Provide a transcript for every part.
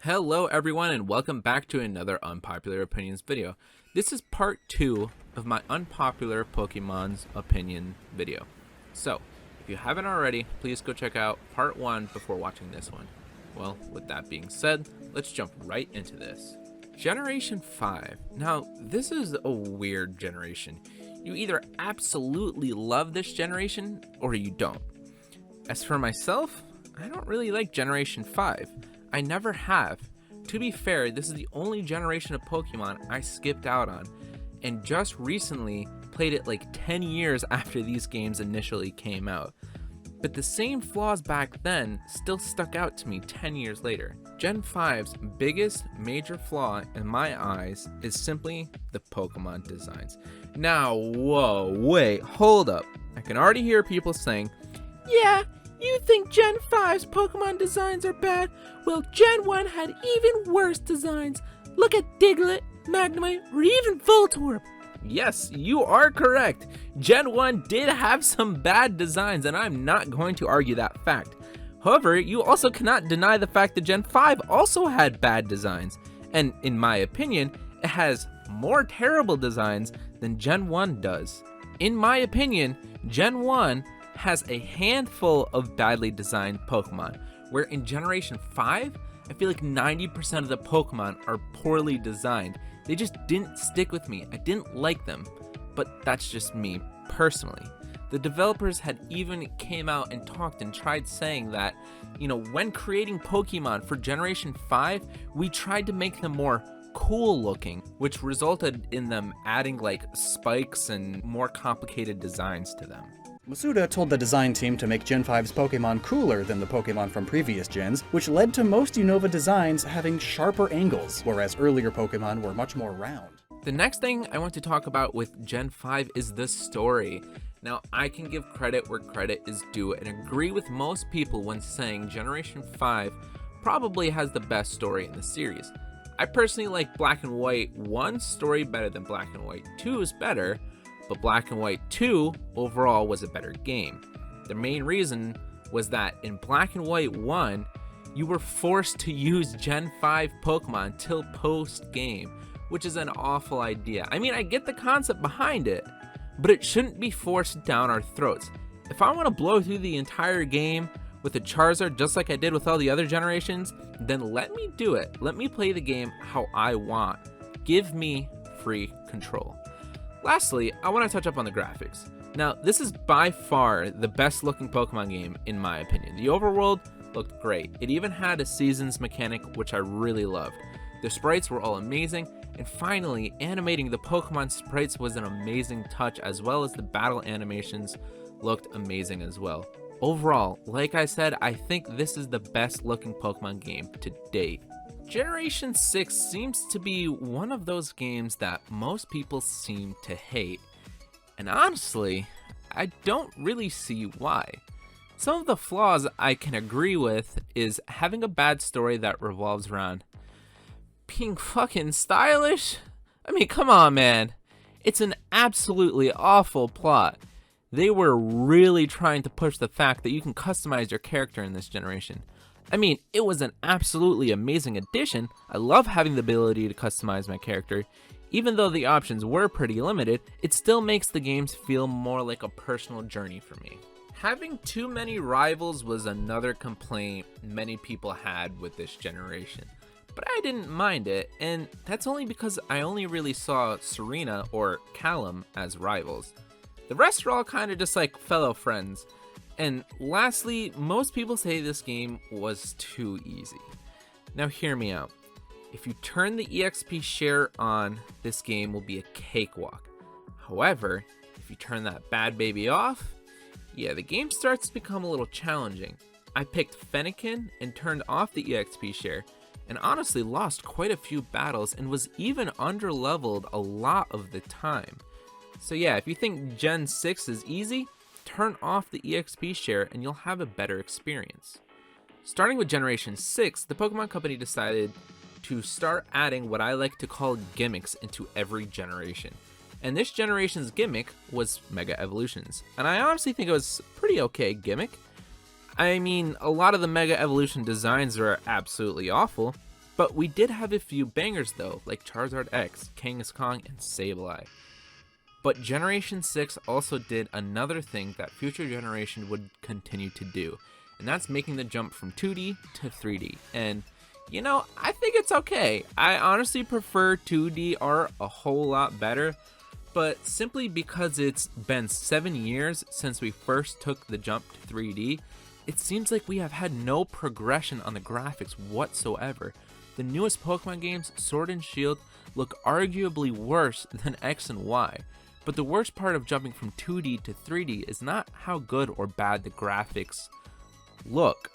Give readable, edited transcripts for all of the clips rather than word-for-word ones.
Hello everyone and welcome back to another Unpopular Opinions video. This is part 2 of my Unpopular Pokemon's Opinion video. So, if you haven't already, please go check out part 1 before watching this one. Well, with that being said, let's jump right into this. Generation 5. Now, this is a weird generation. You either absolutely love this generation or you don't. As for myself, I don't really like Generation 5. I never have. To be fair, this is the only generation of Pokemon I skipped out on, and just recently played it like 10 years after these games initially came out. But the same flaws back then still stuck out to me 10 years later. Gen 5's biggest major flaw in my eyes is simply the Pokemon designs. Now, whoa, wait, hold up. I can already hear people saying, yeah, you think Gen 5's Pokemon designs are bad? Well, Gen 1 had even worse designs. Look at Diglett, Magnemite, or even Voltorb. Yes, you are correct. Gen 1 did have some bad designs, and I'm not going to argue that fact. However, you also cannot deny the fact that Gen 5 also had bad designs. And in my opinion, it has more terrible designs than Gen 1 does. In my opinion, Gen 1 has a handful of badly designed Pokemon, where in Generation 5, I feel like 90% of the Pokemon are poorly designed. They just didn't stick with me. I didn't like them, but that's just me personally. The developers had even came out and talked and tried saying that, when creating Pokemon for Generation 5, we tried to make them more cool looking, which resulted in them adding like spikes and more complicated designs to them. Masuda told the design team to make Gen 5's Pokemon cooler than the Pokemon from previous gens, which led to most Unova designs having sharper angles, whereas earlier Pokemon were much more round. The next thing I want to talk about with Gen 5 is the story. Now, I can give credit where credit is due and agree with most people when saying Generation 5 probably has the best story in the series. I personally like Black and White 1's story better than Black and White 2's better, but Black and White 2 overall was a better game. The main reason was that in Black and White 1, you were forced to use Gen 5 Pokemon till post-game, which is an awful idea. I mean, I get the concept behind it, but it shouldn't be forced down our throats. If I want to blow through the entire game with a Charizard just like I did with all the other generations, then let me do it. Let me play the game how I want. Give me free control. Lastly, I want to touch up on the graphics. Now, this is by far the best looking Pokemon game in my opinion. The overworld looked great. It even had a seasons mechanic, which I really loved. The sprites were all amazing, and finally, animating the Pokemon sprites was an amazing touch, as well as the battle animations looked amazing as well. Overall, like I said, I think this is the best looking Pokemon game to date. Generation 6 seems to be one of those games that most people seem to hate, and honestly, I don't really see why. Some of the flaws I can agree with is having a bad story that revolves around being fucking stylish. I mean, come on, man. It's an absolutely awful plot. They were really trying to push the fact that you can customize your character in this generation. I mean, it was an absolutely amazing addition. I love having the ability to customize my character. Even though the options were pretty limited, it still makes the games feel more like a personal journey for me. Having too many rivals was another complaint many people had with this generation. But I didn't mind it, and that's only because I only really saw Serena or Callum as rivals. The rest are all kind of just like fellow friends. And lastly, most people say this game was too easy. Now hear me out. If you turn the EXP share on, this game will be a cakewalk. However, if you turn that bad baby off, yeah, the game starts to become a little challenging. I picked Fennekin and turned off the EXP share, and honestly lost quite a few battles and was even underleveled a lot of the time. So yeah, if you think Gen 6 is easy, turn off the EXP share and you'll have a better experience. Starting with Generation 6, the Pokemon Company decided to start adding what I like to call gimmicks into every generation. And this generation's gimmick was Mega Evolutions. And I honestly think it was a pretty okay gimmick. I mean, a lot of the Mega Evolution designs are absolutely awful, But we did have a few bangers though, like Charizard X, Kangaskhan, and Sableye. But Generation 6 also did another thing that future generation would continue to do, and that's making the jump from 2D to 3D. And you know, I think it's okay. I honestly prefer 2D art a whole lot better, but simply because it's been 7 years since we first took the jump to 3D, it seems like we have had no progression on the graphics whatsoever. The newest Pokemon games, Sword and Shield, look arguably worse than X and Y. But the worst part of jumping from 2D to 3D is not how good or bad the graphics look,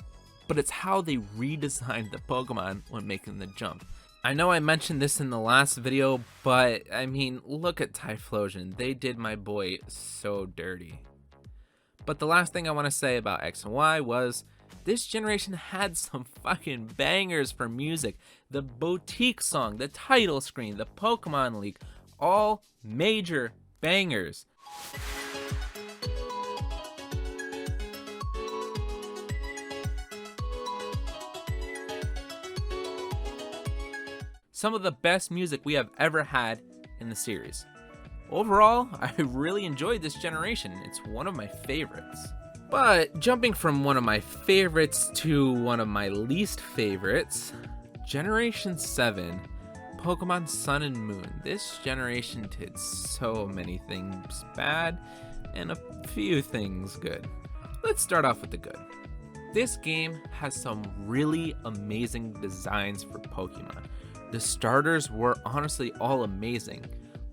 but it's how they redesigned the Pokemon when making the jump. I know I mentioned this in the last video, but I mean, look at Typhlosion. They did my boy so dirty. But the last thing I want to say about X and Y was this generation had some fucking bangers for music. The Boutique song, the title screen, the Pokemon League, all major bangers. Some of the best music we have ever had in the series. Overall, I really enjoyed this generation. It's one of my favorites. But jumping from one of my favorites to one of my least favorites, Generation 7, Pokemon Sun and Moon. This generation did so many things bad and a few things good. Let's start off with the good. This game has some really amazing designs for Pokemon. The starters were honestly all amazing.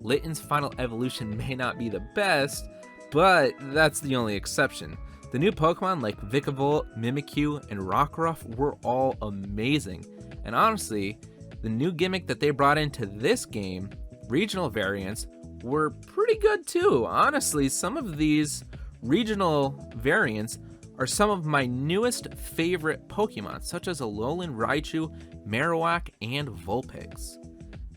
Litten's final evolution may not be the best, but that's the only exception. The new Pokemon like Vikavolt, Mimikyu, and Rockruff were all amazing. And honestly, the new gimmick that they brought into this game, regional variants, were pretty good too. Honestly, some of these regional variants are some of my newest favorite Pokemon, such as Alolan Raichu, Marowak, and Vulpix.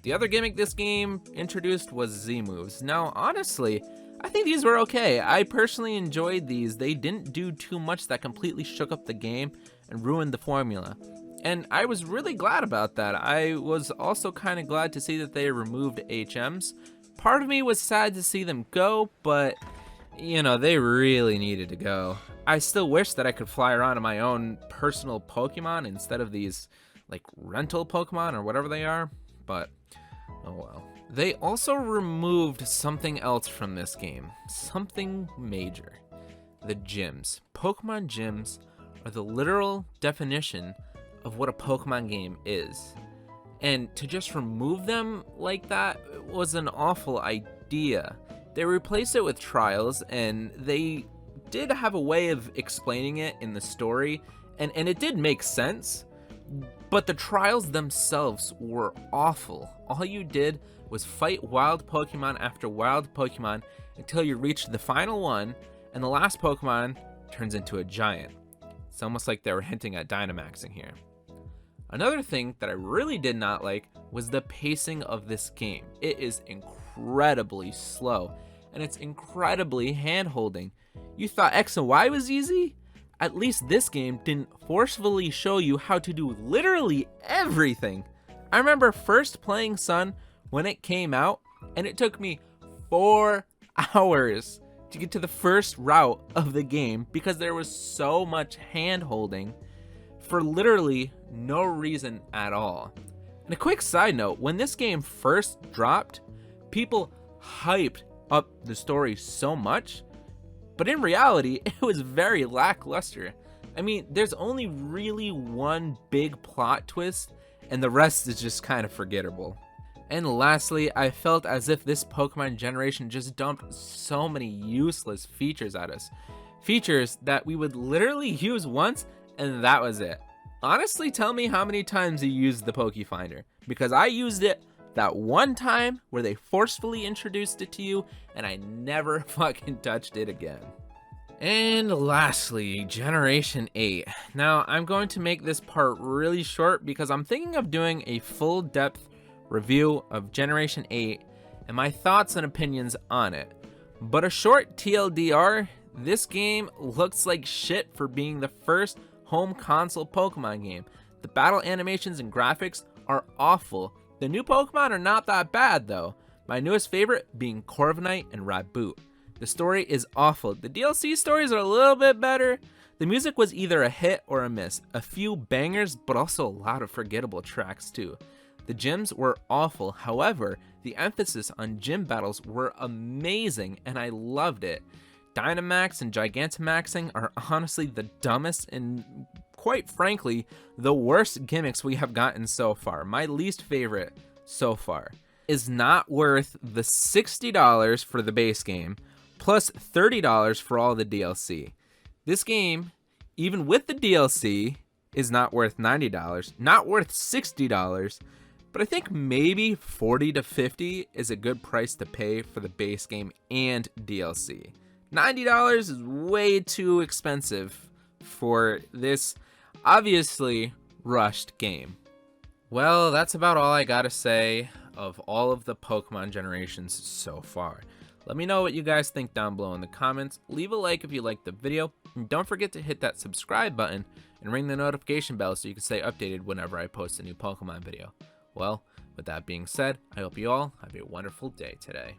The other gimmick this game introduced was Z-moves. Now, honestly, I think these were okay. I personally enjoyed these. They didn't do too much that completely shook up the game and ruined the formula. And I was really glad about that. I was also kind of glad to see that they removed HMs. Part of me was sad to see them go, but you know, they really needed to go. I still wish that I could fly around on my own personal Pokemon instead of these like rental Pokemon or whatever they are, but oh well. They also removed something else from this game, something major. The gyms. Pokemon gyms are the literal definition of what a Pokemon game is. And to just remove them like that was an awful idea. They replaced it with trials, and they did have a way of explaining it in the story, and it did make sense, but the trials themselves were awful. All you did was fight wild Pokemon after wild Pokemon until you reached the final one, and the last Pokemon turns into a giant. It's almost like they were hinting at Dynamaxing here. Another thing that I really did not like was the pacing of this game. It is incredibly slow, and it's incredibly hand-holding. You thought X and Y was easy? At least this game didn't forcefully show you how to do literally everything. I remember first playing Sun when it came out, and it took me 4 hours to get to the first route of the game because there was so much hand-holding for literally no reason at all. And a quick side note, when this game first dropped, people hyped up the story so much, but in reality, it was very lackluster. I mean, there's only really one big plot twist, and the rest is just kind of forgettable. And lastly, I felt as if this Pokemon generation just dumped so many useless features at us. Features that we would literally use once, and that was it. Honestly, tell me how many times you used the Pokefinder, because I used it that one time where they forcefully introduced it to you, and I never fucking touched it again. And lastly, Generation 8. Now, I'm going to make this part really short because I'm thinking of doing a full depth review of Generation 8 and my thoughts and opinions on it. But a short TLDR, this game looks like shit for being the first home console Pokemon game. The battle animations and graphics are awful. The new Pokemon are not that bad though. My newest favorite being Corviknight and Raboot. The story is awful. The DLC stories are a little bit better. The music was either a hit or a miss. A few bangers, but also a lot of forgettable tracks too. The gyms were awful. However, the emphasis on gym battles were amazing and I loved it. Dynamax and Gigantamaxing are honestly the dumbest and quite frankly, the worst gimmicks we have gotten so far. My least favorite so far is not worth the $60 for the base game plus $30 for all the DLC. This game, even with the DLC, is not worth $90, not worth $60, but I think maybe $40 to $50 is a good price to pay for the base game and DLC. $90 is way too expensive for this obviously rushed game. Well, that's about all I gotta say of all of the Pokemon generations so far. Let me know what you guys think down below in the comments. Leave a like if you liked the video. And don't forget to hit that subscribe button and ring the notification bell so you can stay updated whenever I post a new Pokemon video. Well, with that being said, I hope you all have a wonderful day today.